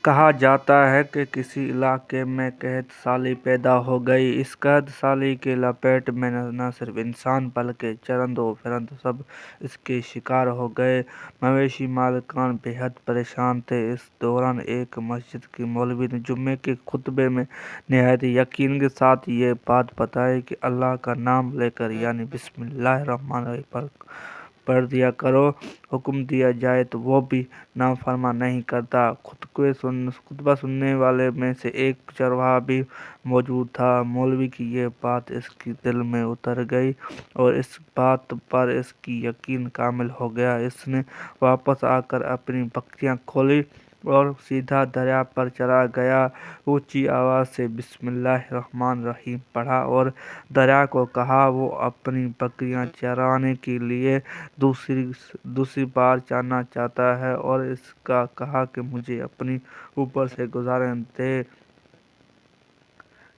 کہا جاتا ہے کہ کسی علاقے میں قحط سالی پیدا ہو گئی۔ اس قحط سالی کی لپیٹ میں نہ صرف انسان بلکہ چرند و پرند سب اس کے شکار ہو گئے۔ مویشی مالکان بے حد پریشان تھے۔ اس دوران ایک مسجد کے مولوی نے جمعے کے خطبے میں نہایت یقین کے ساتھ یہ بات بتائی کہ اللہ کا نام لے کر یعنی بسم اللہ الرحمن الرحیم پڑھ دیا کرو۔ حکم دیا جائے تو وہ بھی نافرمانی نہیں کرتا۔ خطبہ سننے والے میں سے ایک چرواہا بھی موجود تھا۔ مولوی کی یہ بات اس کے دل میں اتر گئی اور اس بات پر اس کی یقین کامل ہو گیا۔ اس نے واپس آ کر اپنی بکریاں کھولیں اور سیدھا دریا پر چلا گیا۔ اونچی آواز سے بسم اللہ الرحمن الرحیم پڑھا اور دریا کو کہا وہ اپنی بکریاں چرانے کے لیے دوسری بار جانا چاہتا ہے اور اس کا کہا کہ مجھے اپنے اوپر سے گزرنے دے۔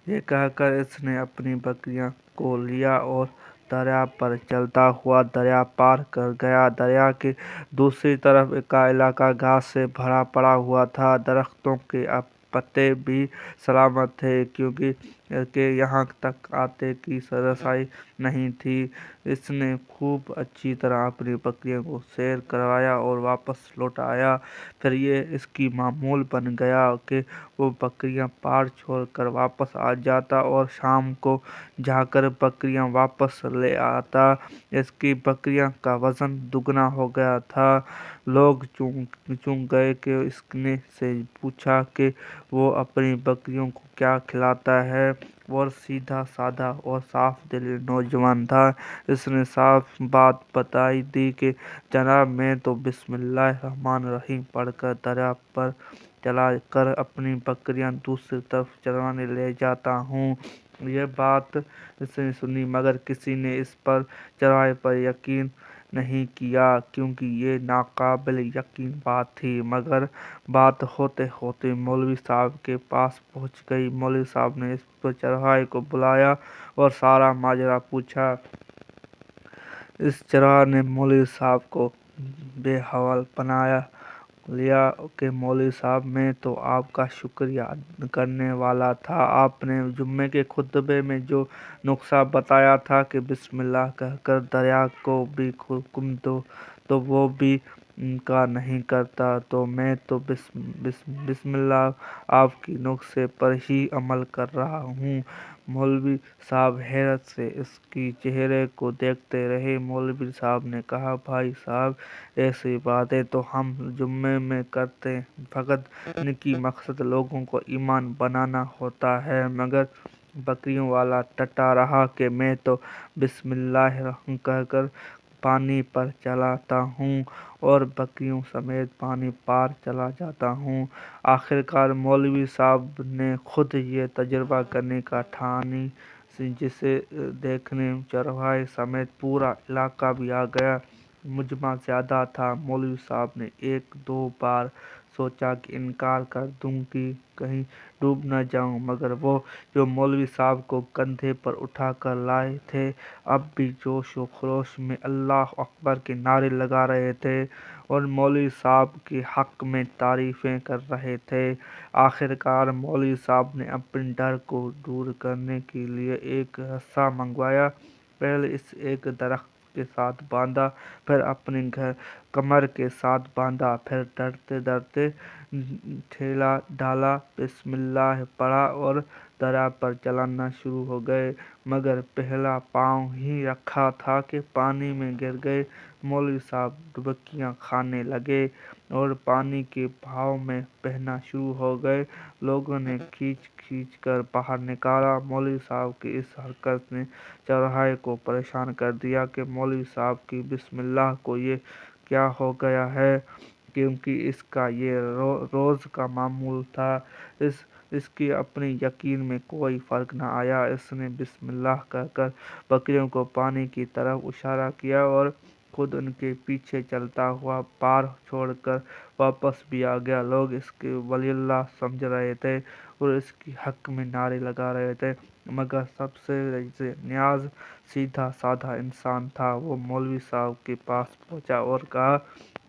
یہ کہہ کر اس نے اپنی بکریوں کو لیا اور دریا پر چلتا ہوا دریا پار کر گیا۔ دریا کے دوسری طرف کا علاقہ گھاس سے بھرا پڑا ہوا تھا۔ درختوں کے پتے بھی سلامت تھے کیونکہ یہاں تک آتے کی رسائی نہیں تھی۔ اس نے خوب اچھی طرح اپنی بکریوں کو سیر کروایا اور واپس لوٹ آیا۔ پھر یہ اس کی معمول بن گیا کہ وہ بکریاں پار چھوڑ کر واپس آ جاتا اور شام کو جا کر بکریاں واپس لے آتا۔ اس کی بکریوں کا وزن دگنا ہو گیا تھا۔ لوگ چونک گئے کہ اس نے سے پوچھا کہ وہ اپنی بکریوں کو کیا کھلاتا ہے۔ وہ سیدھا سادہ اور صاف دل نوجوان تھا۔ اس نے صاف بات بتا دی کہ جناب میں تو بسم اللہ الرحمن الرحیم پڑھ کر دریا پر چلا کر اپنی بکریاں دوسری طرف چرانے لے جاتا ہوں۔ یہ بات اس نے سنی مگر کسی نے اس چرواہے پر یقین نہیں کیا کیونکہ یہ ناقابل یقین بات تھی۔ مگر بات ہوتے ہوتے مولوی صاحب کے پاس پہنچ گئی۔ مولوی صاحب نے اس چرواہے کو بلایا اور سارا ماجرا پوچھا۔ اس چرواہے نے مولوی صاحب کو بے حوالہ بنا لیا کہ مولوی صاحب میں تو آپ کا شکریہ کرنے والا تھا۔ آپ نے جمعے کے خطبے میں جو نسخہ بتایا تھا کہ بسم اللہ کہہ کر دریا کو بھی حکم دو تو وہ بھی کا نہیں کرتا تو میں تو بسم اللہ آپ کے نسخے پر ہی عمل کر رہا ہوں۔ مولوی صاحب حیرت سے اس کے چہرے کو دیکھتے رہے۔ مولوی صاحب نے کہا بھائی صاحب ایسی باتیں تو ہم جمعے میں کرتے ہیں فقط ان کی مقصد لوگوں کو ایمان بنانا ہوتا ہے۔ مگر بکریوں والا ڈٹا رہا کہ میں تو بسم اللہ الرحمن کہہ کر پانی پر چلتا ہوں اور بکریوں سمیت پانی پار چلا جاتا ہوں۔ آخرکار مولوی صاحب نے خود یہ تجربہ کرنے کا ٹھانی جسے دیکھنے چرواہے سمیت پورا علاقہ بھی آ گیا۔ مجمع زیادہ تھا۔ مولوی صاحب نے ایک دو بار سوچا کہ انکار کر دوں کہ کہیں ڈوب نہ جاؤں مگر وہ جو مولوی صاحب کو کندھے پر اٹھا کر لائے تھے اب بھی جوش و خروش میں اللہ اکبر کے نعرے لگا رہے تھے اور مولوی صاحب کے حق میں تعریفیں کر رہے تھے۔ آخرکار مولوی صاحب نے اپنے ڈر کو دور کرنے کے لیے ایک رسا منگوایا۔ پہلے اسے ایک درخت کے ساتھ باندھا پھر اپنی کمر کے ساتھ باندھا پھر ڈرتے ڈرتے ٹھیلا ڈالا بسم اللہ پڑھا اور دریا پر چلنا شروع ہو گئے۔ مگر پہلا پاؤں ہی رکھا تھا کہ پانی میں گر گئے۔ مولوی صاحب ڈبکیاں کھانے لگے اور پانی کے بہاؤ میں بہنا شروع ہو گئے۔ لوگوں نے کھینچ کھینچ کر باہر نکالا۔ مولوی صاحب کی اس حرکت نے چرواہے کو پریشان کر دیا کہ مولوی صاحب کی بسم اللہ کو یہ کیا ہو گیا ہے کیونکہ اس کا یہ روز کا معمول تھا۔ اس کے اپنے یقین میں کوئی فرق نہ آیا۔ اس نے بسم اللہ کہہ کر بکریوں کو پانی کی طرف اشارہ کیا اور خود ان کے پیچھے چلتا ہوا پار چھوڑ کر واپس بھی آ گیا۔ لوگ اس کو ولی اللہ سمجھ رہے تھے اور اس کے حق میں نعرے لگا رہے تھے مگر سب سے نیاز سیدھا سادہ انسان تھا۔ وہ مولوی صاحب کے پاس پہنچا اور کہا